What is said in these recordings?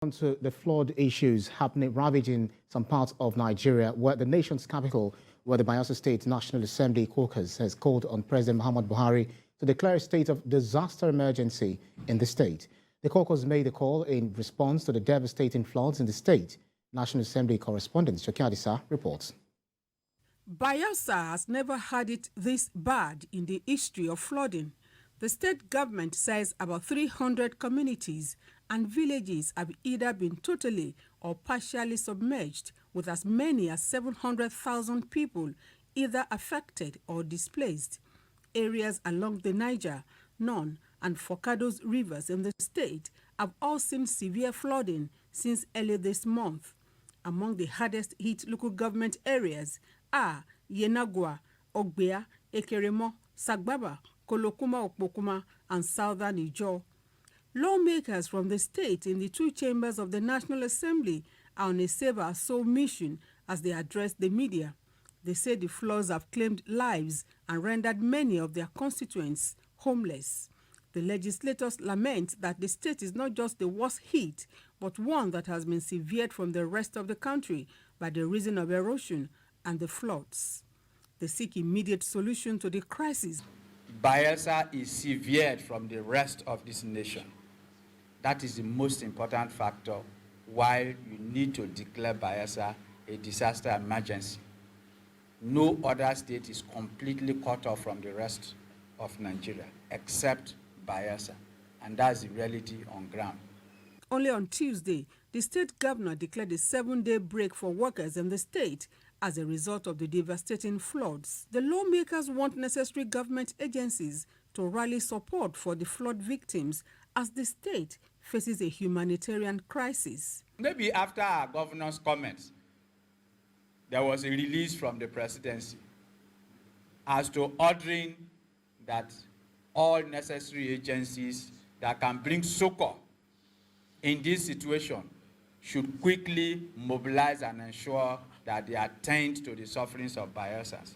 On to the flood issues ravaging some parts of Nigeria, where the nation's capital, where the Bayelsa State National Assembly Caucus has called on President Muhammadu Buhari to declare a state of disaster emergency in the state. The caucus made the call in response to the devastating floods in the state. National Assembly correspondent Adisa reports. Bayelsa has never had it this bad in the history of flooding. The state government says about 300 communities and villages have either been totally or partially submerged, with as many as 700,000 people either affected or displaced. Areas along the Niger, Non, and Forcados rivers in the state have all seen severe flooding since early this month. Among the hardest hit local government areas are Yenagua, Ogbea, Ekeremo, Sagbaba, Kolokuma Okpokuma, and southern Ijo. Lawmakers from the state in the two chambers of the National Assembly are on a save-our-soul mission as they address the media. They say the floods have claimed lives and rendered many of their constituents homeless. The legislators lament that the state is not just the worst hit, but one that has been severed from the rest of the country by the reason of erosion and the floods. They seek immediate solution to the crisis. Bayelsa is severed from the rest of this nation. That is the most important factor why you need to declare Bayelsa a disaster emergency. No other state is completely cut off from the rest of Nigeria except Bayelsa, and that's the reality on ground. Only on Tuesday, the state governor declared a 7-day break for workers in the state as a result of the devastating floods. The lawmakers want necessary government agencies to rally support for the flood victims as the state faces a humanitarian crisis. Maybe after our governor's comments, there was a release from the presidency as to ordering that all necessary agencies that can bring succor in this situation should quickly mobilize and ensure that they attend to the sufferings of Bayelsans.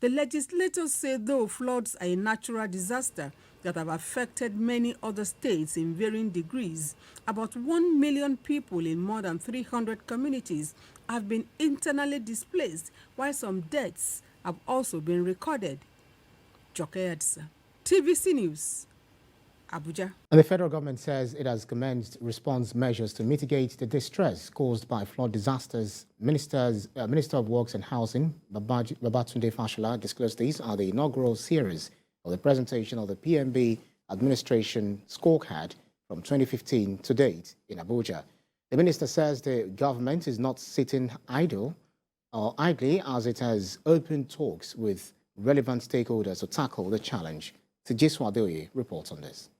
The legislators say though floods are a natural disaster that have affected many other states in varying degrees, about 1 million people in more than 300 communities have been internally displaced, while some deaths have also been recorded. Adisa, TVC News, Abuja. And the federal government says it has commenced response measures to mitigate the distress caused by flood disasters. Minister of Works and Housing, Babatunde Fashola, disclosed these are the inaugural series of the presentation of the PMB administration scorecard from 2015 to date in Abuja. The minister says the government is not sitting idly as it has opened talks with relevant stakeholders to tackle the challenge. Tijiswa Adeoye reports on this.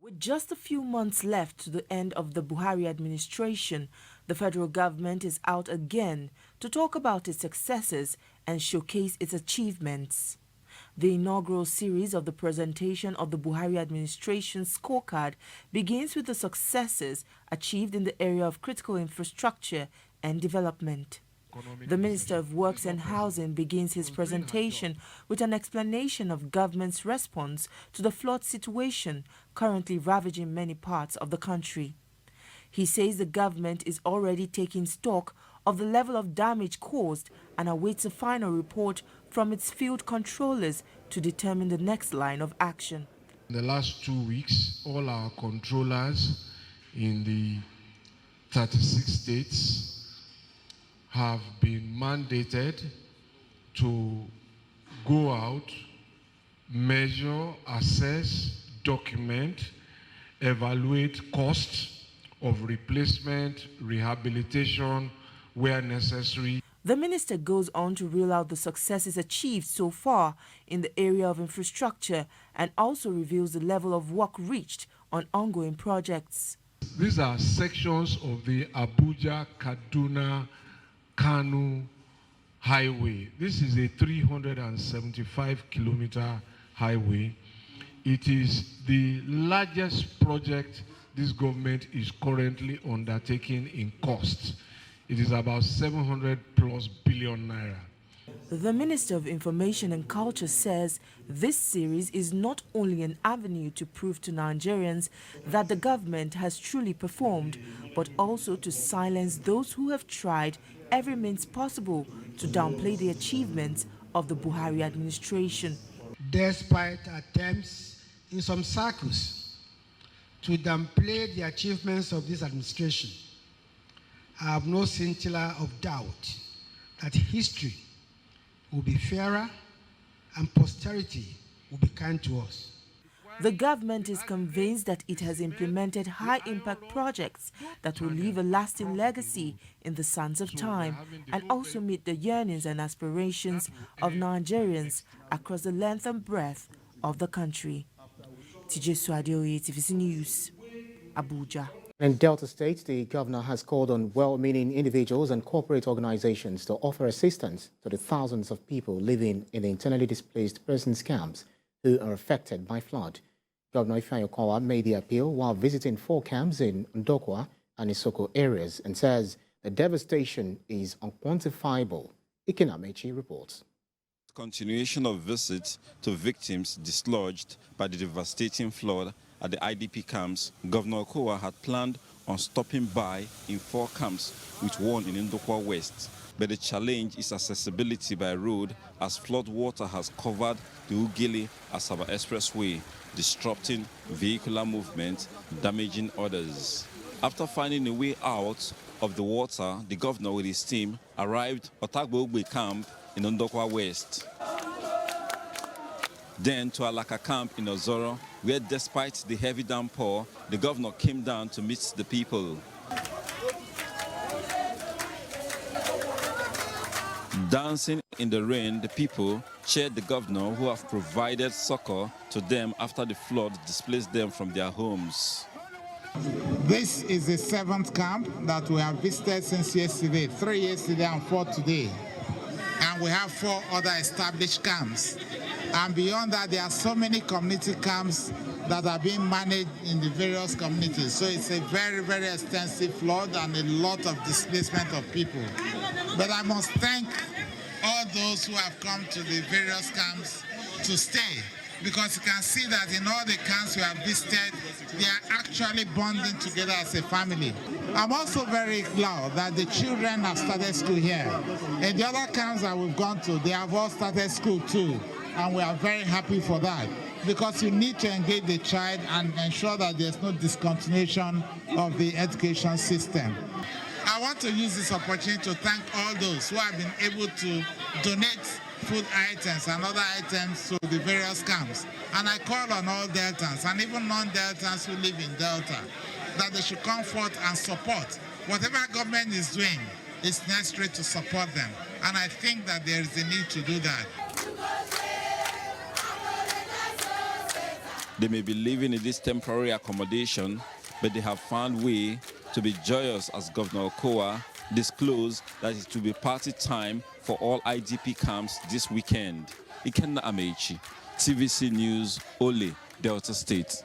With just a few months left to the end of the Buhari administration, the federal government is out again to talk about its successes and showcase its achievements. The inaugural series of the presentation of the Buhari administration scorecard begins with the successes achieved in the area of critical infrastructure and development. The Minister of Works and Housing begins his presentation with an explanation of government's response to the flood situation currently ravaging many parts of the country. He says the government is already taking stock of the level of damage caused and awaits a final report from its field controllers to determine the next line of action. In the last 2 weeks, all our controllers in the 36 states have been mandated to go out, measure, assess, document, evaluate costs of replacement, rehabilitation where necessary. The minister goes on to reel out the successes achieved so far in the area of infrastructure and also reveals the level of work reached on ongoing projects. These are sections of the Abuja-Kaduna Kanu highway. This is a 375-kilometer highway. It is the largest project this government is currently undertaking in cost. It is about 700+ billion naira. The Minister of Information and Culture says this series is not only an avenue to prove to Nigerians that the government has truly performed, but also to silence those who have tried every means possible to downplay the achievements of the Buhari administration. Despite attempts in some circles to downplay the achievements of this administration, I have no scintilla of doubt that history will be fairer and posterity will be kind to us. The government is convinced that it has implemented high-impact projects that will leave a lasting legacy in the sands of time and also meet the yearnings and aspirations of Nigerians across the length and breadth of the country. TJ Swadio, TVC News, Abuja. In Delta State, the governor has called on well-meaning individuals and corporate organizations to offer assistance to the thousands of people living in the internally displaced persons camps who are affected by flood. Governor Ifeanyi Okowa made the appeal while visiting 4 camps in Ndokwa and Isoko areas and says the devastation is unquantifiable. Ikena reports. Continuation of visits to victims dislodged by the devastating flood at the IDP camps, Governor Okowa had planned on stopping by in 4 camps, with 1 in Ndokwa West. But the challenge is accessibility by road, as flood water has covered the Ugili-Asaba Expressway, disrupting vehicular movement, damaging others. After finding a way out of the water, the governor with his team arrived at Otagbogbe camp in Ndokwa West. Then to Alaka camp in Ozoro, where despite the heavy downpour, the governor came down to meet the people. Dancing in the rain, the people cheered the governor, who have provided succor to them after the flood displaced them from their homes. This is the 7th camp that we have visited since yesterday, 3 yesterday and 4 today. And we have 4 other established camps. And beyond that, there are so many community camps that are being managed in the various communities. So it's a very, very extensive flood and a lot of displacement of people. But I must thank all those who have come to the various camps to stay, because you can see that in all the camps we have visited, they are actually bonding together as a family. I'm also very glad that the children have started school here. In the other camps that we've gone to, they have all started school too, and we are very happy for that, because you need to engage the child and ensure that there's no discontinuation of the education system. I want to use this opportunity to thank all those who have been able to donate food items and other items to the various camps. And I call on all Deltans and even non-Deltans who live in Delta that they should come forth and support. Whatever government is doing, it's necessary to support them. And I think that there is a need to do that. They may be living in this temporary accommodation, but they have found way to be joyous, as Governor Okowa disclosed that it will be party time for all IDP camps this weekend. Ikenna Amechi, TVC News, Ole, Delta State.